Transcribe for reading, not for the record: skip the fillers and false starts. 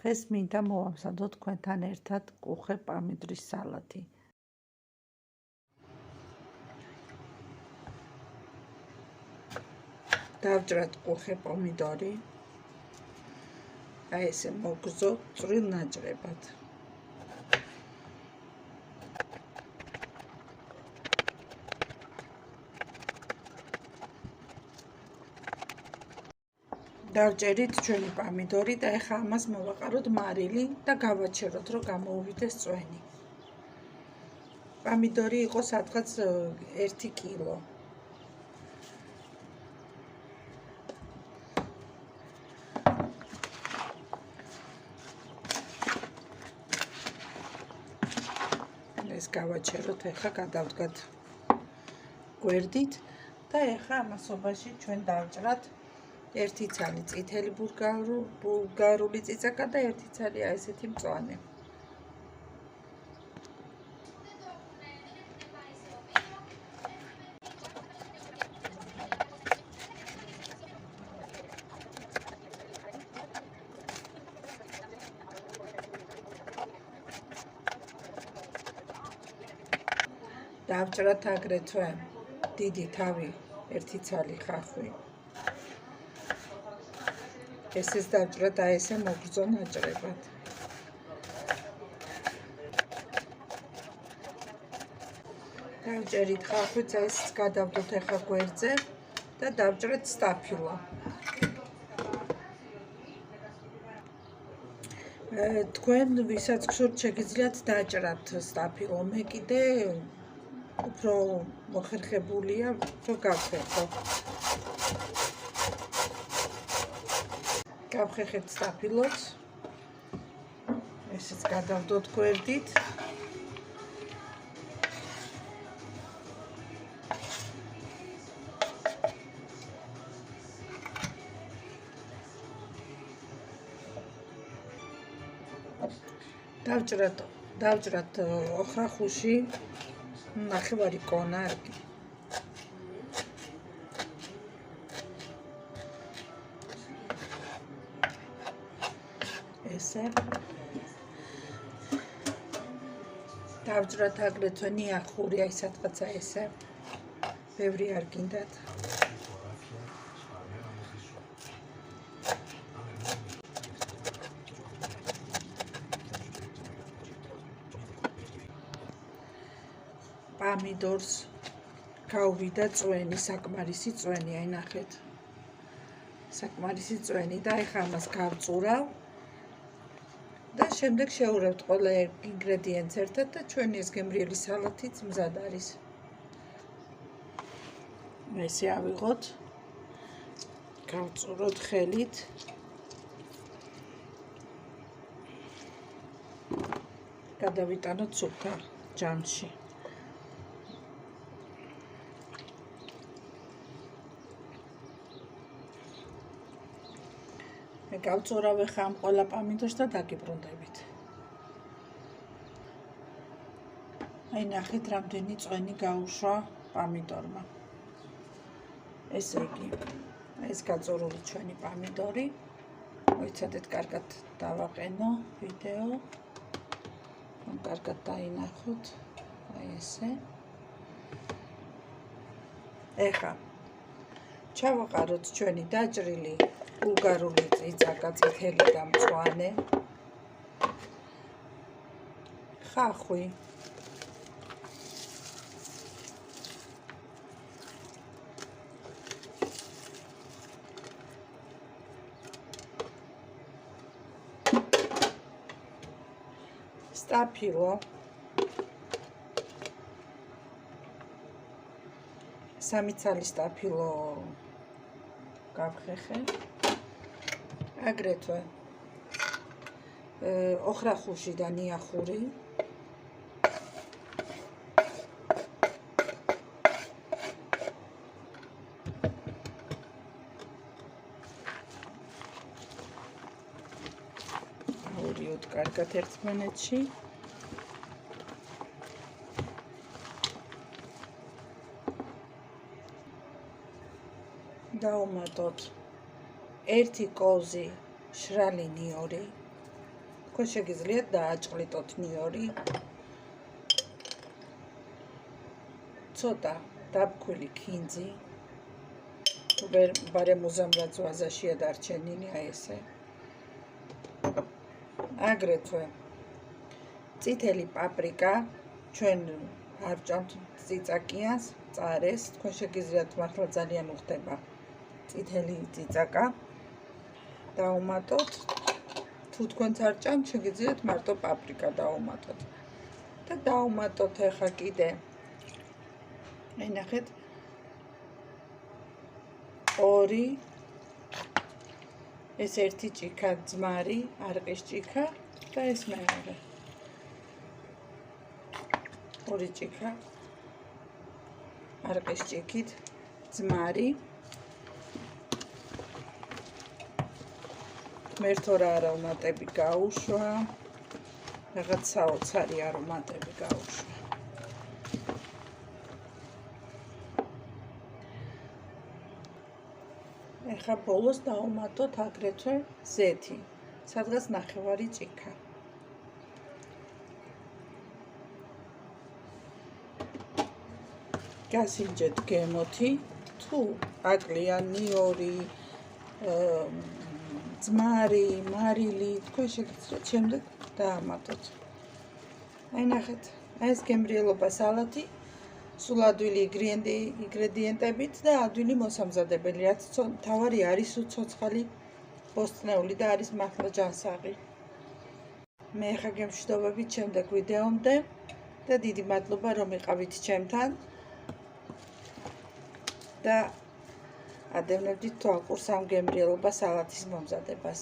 დღეს მინდა მოვამზადოთ თქვენთან ერთად კუხე პამიდრის სალატი. დავჭრათ კუხე პომიდორი, აი ესე მოგზო წვრილ ნაჭრებად. დავჭერით ჩვენი პამიდორი და ეხლა ამას მოვაყაროთ მარილი და გავაჩეროთ, რომ გამოუვიდეს წვენი. პამიდორი იყო სადღაც 1 კილო. ეს გავაჩეროთ, ეხლა გადავდგათ გვერდით და ეხლა ამასობაში ჩვენ დავჭრათ 1 ცალი წითელი ბულგარული წიწაკა და 1 ცალი აი ესეთი მწვანე. დავჭრათ აგრეთვე დიდი თავი 1 ცალი ხახვი. ესეც დავჭრათ აი ესე მოგრძო ნაჭრებად. დავჭერით ხახვიც, აი ესეც გადავდოთ ეხლა გვერდზე და დავჭრეთ სტაფილო. თქვენ ვისაც გსურთ შეგიძლიათ დაჭრათ სტაფილო, მე კიდე უფრო მოხერხებულია, რომ გავხერხო. გავხერხეთ სტაფილოც, ესეც გადავდოთ გვერდით. დავჭრათ ოხრახუში ნახევარი კონა. ესე დავჭრათ აგრეთვე ნიახური, აი სადღაცა ესე, ბევრი არ გინდათ. პამიდორს გაუვიდა წვენი, საკმარისი წვენი, აი ნახეთ. საკმარისი წვენი და ეხლა ამას გავწურავ და შემდეგ შევურავთ ყველა ინგრედიენტს ერთად და ჩვენი ეს გემრიელი სალათიც მზად არის. ესე ავიღოთ, გავწუროთ ხელით. გადავიტანოთ სუფთა ჯამში. მე გავწურავ ეხლა ამ ყველა პამიდორს და დაგიბრუნდებით. აი ნახეთ, რამდენი წვენი გაუშვა პამიდორმა. ესე იგი, ეს გაწურული ჩვენი პამიდორი. მოიცადეთ, კარგად დავაყენო ვიდეო. კარგად დაინახოთ. აი ესე. ეხლა ჩავაყაროთ ჩვენი დაჭრილი ბულგარული წიწაკა, წითელი და მწვანე, ხახვი, სტაფილო, სამი ცალი სტაფილო გავხერხე. აგრეთვე ოხრახუში და ნიახური, ავურიოთ კარგად ერთმანეთში. დავუმატოთ 1 კოზი შრალი ნიორი, თქვენ შეგიძლიათ დააჭყლიტოთ ნიორი. ცოტა დაბქვილი ქინძი. ბარემ მუზამრად ვაზაშია დარჩენილი აი ესე. აგრეთვე წითელი პაპრიკა, ჩვენ არ ვჭამთ წიწაკიანს, წარეს, თქვენ შეგიძლიათ მართლა ძალიან უხდება წითელი წიწაკა. დაუმატოთ. თუ თქვენც არ ჭამთ, შეგიძლიათ მარტო პაპრიკა დაუმატოთ. და დაუმატოთ ახლა კიდე. აი ნახეთ. 2 ეს ერთი ჭიქა ძმარი, არყის ჭიქა და ეს მეორე. 2 ჭიქა არყის ჭიქით ძმარი. მერთო რა არომატები გაუშვა. რაღაც საოცარი არომატები გაუშვა. ეხლა ბოლოს დავუმატოთ აგრეთვე ზეთი, სადღაც 9 ჭიქა. გასინჯეთ გემოთი, თუ აკლია ნიორი, ძმარი, მარილი, თქვენ შეგიძლიათ შემდეგ დაამატოთ. აი ნახეთ, აი ეს გემრიელობა სალათი. სულ ადვილი ინგრედიენტებით და ადვილი მოსამზადებელი, რაც თავარი არის უცოცხალი ბოსტნეული და არის მართლა ჯანსაღი. მე ხა გემშვიდობებით შემდეგ ვიდეომდე და დიდი მადლობა რომ იყავით ჩემთან და ადევნებდით თუ აყურს ამ გემრიელობა სალათის მომზადებას.